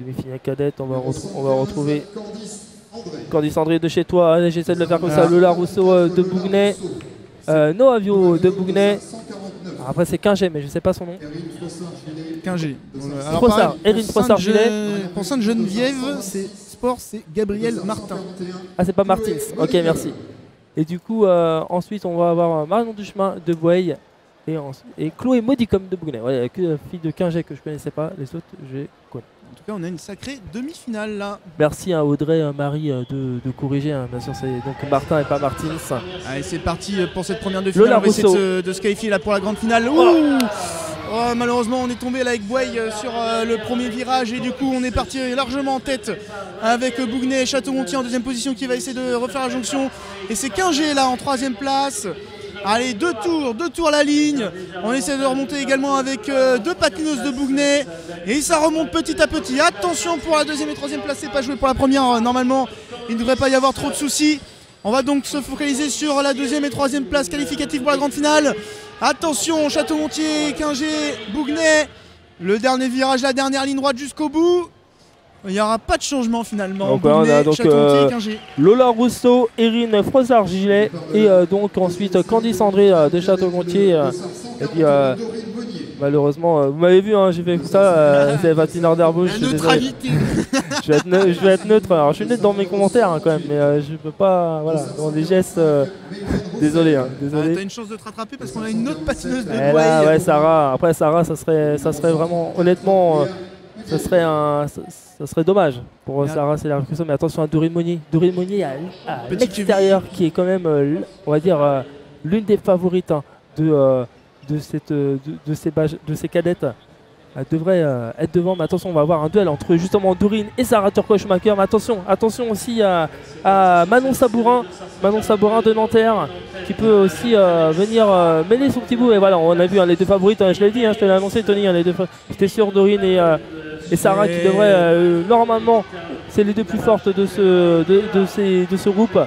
demi-finale cadette, on va retrouver Candice André de chez toi. Allez, j'essaie de le faire comme ça. Lola Rousseau de Bougnay. Noavio de Bougnay. Après, c'est Quingé, mais je ne sais pas son nom. Quingé. Erin Frossard-Gilet. Pour Sainte-Geneviève, c'est sport, c'est Gabriel Martin. Ah, c'est pas Martins. Ok, merci. Et du coup, ensuite, on va avoir Marion Duchemin de Bouaille et Chloé Modicom de Bougnay. Ouais, il n'y a que la fille de Quingé que je ne connaissais pas. Les autres, je connais. En tout cas, on a une sacrée demi-finale là. Merci à Audrey, Marie de corriger. Hein. Bien sûr, c'est donc Martin et pas Martins. Allez, c'est parti pour cette première demi-finale. On va essayer de se qualifier là pour la grande finale. Oh, malheureusement, on est tombé là avec Bouaille sur le premier virage et du coup, on est parti largement en tête avec Bougnay et Château-Gontier en deuxième position qui va essayer de refaire la jonction. Et c'est Quingé là en troisième place. Allez, deux tours la ligne. On essaie de remonter également avec deux patineuses de Bougnay. Et ça remonte petit à petit. Attention pour la deuxième et troisième place, c'est pas joué pour la première. Normalement, il ne devrait pas y avoir trop de soucis. On va donc se focaliser sur la deuxième et troisième place qualificative pour la grande finale. Attention, Château-Gontier, Quingé, Bougnay. Le dernier virage, la dernière ligne droite jusqu'au bout. Il n'y aura pas de changement finalement. Donc, on a donc Lola Rousseau, Erin Frossard-Gilet et donc ensuite Candice André de Château-Gontier. Et puis malheureusement, vous m'avez vu, hein, j'ai fait ça, c'est patineur d'Herbouche. Je vais être neutre. Alors, je suis neutre dans mes commentaires hein, quand même, mais je peux pas, voilà, dans des gestes. Désolé. Hein, désolé. T'as une chance de te rattraper parce qu'on a une autre patineuse de Bouaille. Là, ouais, Sarah. Après Sarah, ça serait vraiment, honnêtement. Ça serait dommage pour Sarah, c'est la récupération. Mais attention à Dorine Monnier. Dorine Monnier à l'extérieur, qui est quand même, on va dire, l'une des favorites hein, de ces cadettes. Elle devrait être devant. Mais attention, on va avoir un duel entre justement Dorine et Sarah Turcot-Schumacher. Mais attention aussi à Manon Sabourin de Nanterre, qui peut aussi venir mêler son petit bout. Et voilà, on a vu hein, les deux favorites. Hein, je l'ai dit, hein, je te l'ai annoncé, Tony. Hein, j'étais sûr Dorine et Sarah qui devraient normalement, c'est les deux plus fortes de ce groupe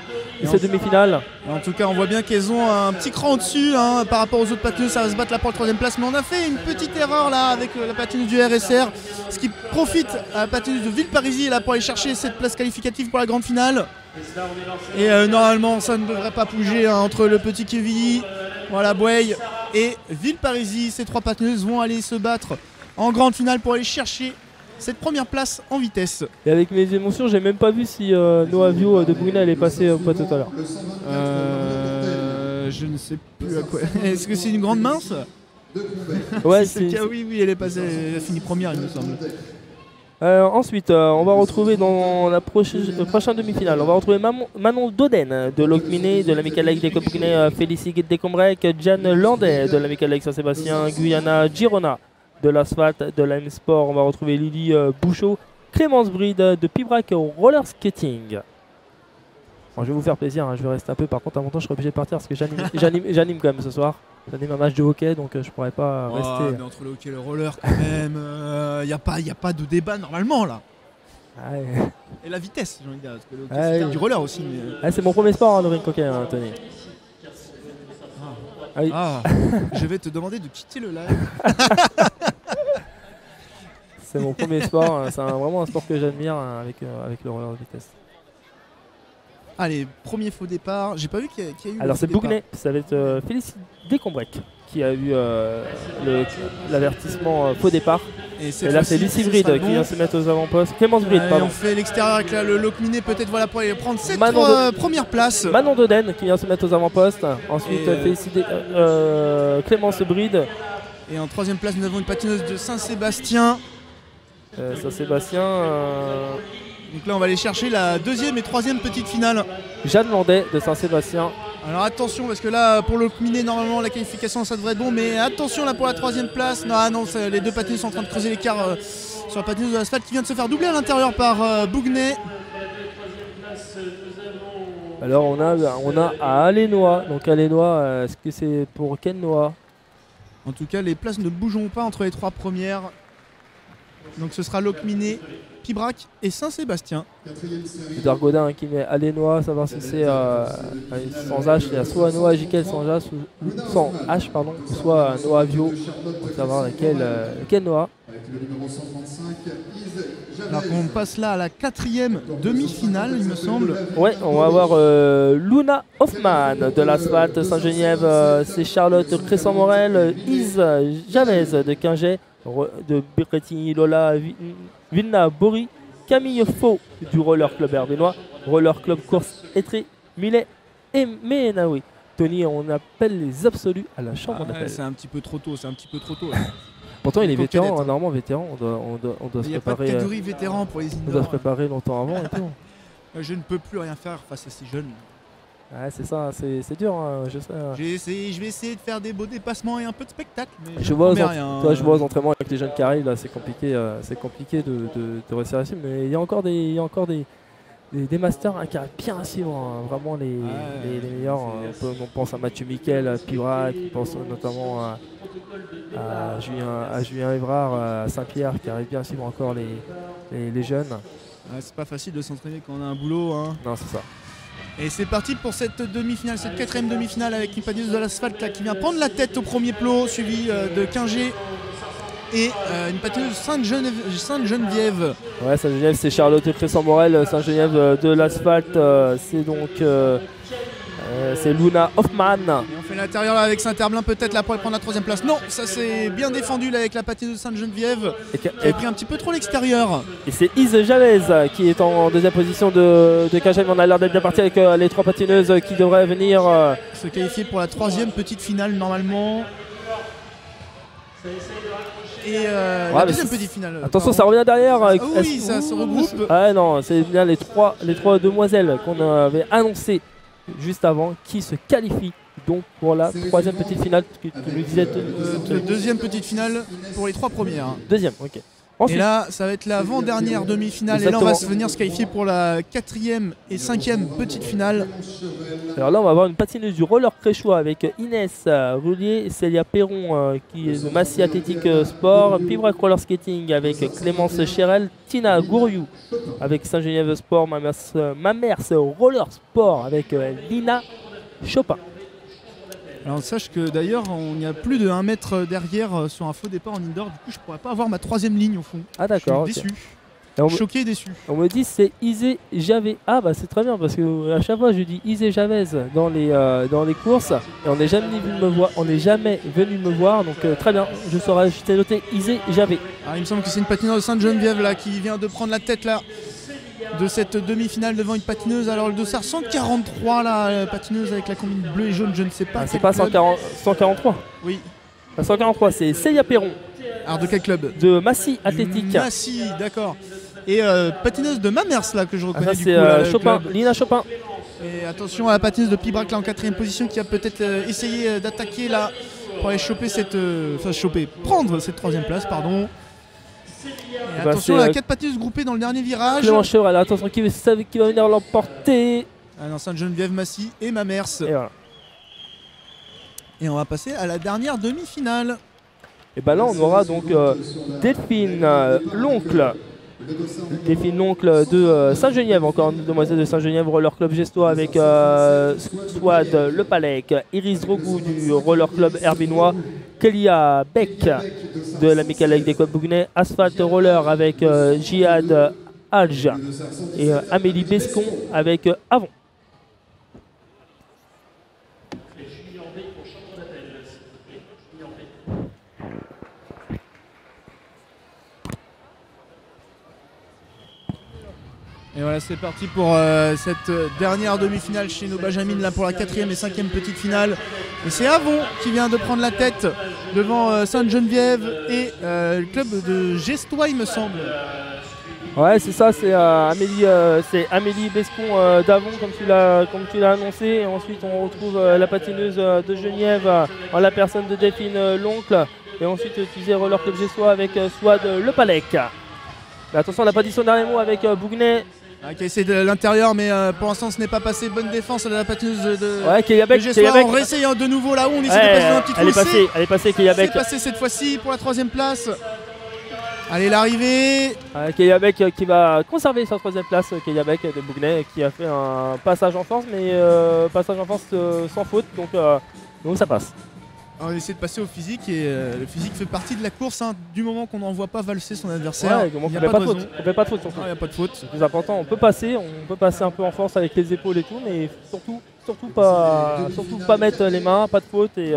et ces demi-finales. En tout cas, on voit bien qu'elles ont un petit cran au-dessus hein, par rapport aux autres patineuses. Ça va se battre là pour la troisième place. Mais on a fait une petite erreur là avec la patineuse du RSR, ce qui profite à la patineuse de Villeparisis là pour aller chercher cette place qualificative pour la grande finale. Et normalement, ça ne devrait pas bouger hein, entre le petit Kevin, voilà, Bouaille et Villeparisis. Ces trois patineuses vont aller se battre en grande finale pour aller chercher cette première place en vitesse. Et avec mes émotions, j'ai même pas vu si Noavio de Bougnay allait passer au pas tout à l'heure. Je ne sais plus à quoi. Est-ce que c'est une grande mince? Ouais, si c'est le cas, oui, elle est passée, elle a fini première, il me semble. Ensuite, on va retrouver dans la prochaine demi-finale, on va retrouver Manon Doden de Locminé, de l'Amical Lake des Bougnay, Félicie Descombrec, Jeanne Landais de l'Amical Lake Saint-Sébastien, Guyana Girona de l'Asphalte, de l'AM Sport. On va retrouver Lily Bouchot, Clémence Bride de Pibrac Roller Skating. Bon, je vais vous faire plaisir, hein, je vais rester un peu. Par contre, à mon temps, je serai obligé de partir parce que j'anime quand même ce soir. J'anime un match de hockey, donc je pourrais pas rester. Mais entre le hockey et le roller, quand même, y a pas de débat normalement là. Ouais. Et la vitesse, j'ai envie de dire, parce que le hockey, c'est du roller aussi. Mais... c'est mon premier sport, hein, le ring hockey, hein, Tony. Je vais te demander de quitter le live. C'est mon premier sport, hein, c'est vraiment un sport que j'admire hein, avec le roller de vitesse. Allez, premier faux départ. J'ai pas vu qu'il y a eu. Alors c'est Bougnay, ça va être Félicie Descombrec qui a eu l'avertissement faux départ. Et là c'est Lucie Bride qui vient se mettre aux avant-postes. Clémence Bride, pardon. On fait l'extérieur avec le Locminé peut-être voilà pour aller prendre cette première place. Manon Doden qui vient se mettre aux avant-postes. Ensuite Clémence Bride. Et en troisième place nous avons une patineuse de Saint-Sébastien. Donc là on va aller chercher la deuxième et troisième petite finale. Jeanne Landais de Saint-Sébastien. Alors attention parce que là pour le Locminé normalement la qualification ça devrait être bon, mais attention là pour la troisième place. Non, les deux patineuses sont en train de creuser l'écart sur la patineuse de l'asphalte qui vient de se faire doubler à l'intérieur par Bougnay. Alors on a à Alénois. Donc Alénois, est-ce que c'est pour Ken Noah? En tout cas les places ne bougeront pas entre les trois premières. Donc ce sera Locminé Pibrac et Saint-Sébastien. Dargodin qui met Alénois, savoir si c'est sans H, il y a soit Noah Jiquel sans H, pardon, soit Noah Vio, pour savoir lequel Noah. Alors qu'on passe là à la 4e demi-finale, il me semble. Ouais, on va avoir Luna Hoffman de l'Asphalte Saint-Geniève, c'est Charlotte Cresson-Morel, Ise Javez de Quinget, de Bretigny Lola Vilna Bori, Camille Faux du Roller Club Herbenois, Roller Club Course Etré, Millet et Menaoui. Tony, on appelle les absolus à la chambre d'appel. C'est un petit peu trop tôt, Pourtant, il est vétéran, normalement vétéran. On doit se préparer. Il n'y a pas de catégorie vétéran pour les indoors. On doit se préparer longtemps avant et tout. Je ne peux plus rien faire face à ces jeunes. Ouais, c'est ça, c'est dur, hein, je sais. Je vais essayer de faire des beaux dépassements et un peu de spectacle. Mais je vois aux entraînements avec les jeunes qui arrivent, là, c'est compliqué de réussir à suivre. Mais il y a encore des masters qui arrivent bien à suivre, hein, vraiment les meilleurs. On pense à Mathieu Miquel, à Pibrac, on pense notamment à Julien Évrard, à Saint-Pierre qui arrive bien à suivre encore les jeunes. C'est pas facile de s'entraîner quand on a un boulot. Hein. Non, c'est ça. Et c'est parti pour cette demi-finale, cette 4e demi-finale avec une patineuse de l'Asphalte là, qui vient prendre la tête au premier plot, suivi de Quinget et une patineuse Sainte-Geneviève. Ouais, Sainte-Geneviève, c'est Charlotte Cresson-Morel, Sainte-Geneviève de l'Asphalte, c'est donc c'est Luna Hoffman. Et on fait l'intérieur avec Saint-Herblain peut-être là pour prendre la 3e place. Non, ça c'est bien défendu là avec la patineuse Sainte-Geneviève qui a pris un petit peu trop l'extérieur. Et c'est Ise Javez qui est en 2e position de Quinget. On a l'air d'être bien parti avec les 3 patineuses qui devraient venir se qualifier pour la 3e petite finale normalement. Et la 2e petite finale. Attention, ça revient derrière. Oui, ça se regroupe. Ah non, c'est bien les trois demoiselles qu'on avait annoncées juste avant qui se qualifient donc pour la 3e petite finale que tu nous disais. 2e petite finale pour les 3 premières. 2e, ok. Ensuite, et là, ça va être l'avant-dernière demi-finale. Exactement. Et là, on va venir se qualifier pour la 4e et 5e petite finale. Alors là, on va avoir une patineuse du roller créchois avec Inès Roulier, Célia Perron qui est de Massy Athlétique Sport, Pibrac Roller Skating avec Clémence Chérel, Tina Gouriou avec Saint-Geneviève Sport, Mamers Roller Sport avec Lina Chopin. Alors sache que d'ailleurs on y a plus de 1 mètre derrière sur un faux départ en indoor, du coup je pourrais pas avoir ma 3e ligne au fond. Ah d'accord. Je suis déçu. Choqué et déçu. On me dit c'est Ise Javez. Ah bah c'est très bien parce que à chaque fois je dis Ise Javez dans les courses et on n'est jamais venu me voir donc très bien, je t'ai noté Ise Javez. Il me semble que c'est une patineuse de Sainte-Geneviève là qui vient de prendre la tête là de cette demi-finale devant une patineuse. Alors le dossard 143 la patineuse avec la combine bleue et jaune, je ne sais pas. C'est pas 143. Oui. 143 c'est Célia Perron. Alors de quel club? De Massy Athlétique. Massy, d'accord. Et patineuse de Mamers là que je reconnais du coup. C'est Chopin, Lina Chopin. Et attention à la patineuse de Pibrac là en 4e position qui a peut-être essayé d'attaquer là pour aller prendre cette 3e place, pardon. Et attention à la 4 patineuses groupées dans le dernier virage. Clément Chevrel, attention qui va venir l'emporter. Non, Sainte-Geneviève, Massy et Mamers. Et voilà. Et on va passer à la dernière demi-finale. Et bah là on aura donc Delphine l'oncle. Delphine l'oncle de Saint-Geneviève, encore une demoiselle de Saint-Geneviève, Roller Club Gestois avec Swad Le Palec, Iris Drogou du Roller Club Herbinois, Kélia Beck de la Mécanique des Côtes Bouguenais, Asphalt Roller avec Jihad Alj et Amélie Bescon avec Avon. Et voilà, c'est parti pour cette dernière demi-finale chez nos Benjamines là pour la 4e et 5e petite finale. Et c'est Avon qui vient de prendre la tête devant Sainte-Geneviève et le club de Gestois, il me semble. Ouais, c'est ça, c'est Amélie Bescon d'Avon comme tu l'as annoncé. Et ensuite on retrouve la patineuse de Geniève en la personne de Delphine l'oncle. Et ensuite tu disais Roller Club Gestois avec Swad Le Palec. Mais attention à la position dernier mot avec Bouguenais. Qui a essayé de l'intérieur, mais pour l'instant ce n'est pas passé. Bonne défense de la patineuse de Kélia Beck. En réessayant de nouveau là où on essaie de passer dans un petit trou. Elle est passée Kélia Beck. C'est passé cette fois-ci pour la 3e place. Allez, l'arrivée. Kayabek qui va conserver sa 3ème place. Kayabek de Bougnay qui a fait un passage en force, mais passage en force sans faute, donc ça passe. Alors, on essaie de passer au physique et le physique fait partie de la course hein, du moment qu'on n'en voit pas valser son adversaire. Ouais, il n'y a pas de faute. On fait pas de faute. Il n'y a pas de faute. C'est plus important. On peut passer un peu en force avec les épaules et tout, mais surtout pas mettre les mains, pas de faute et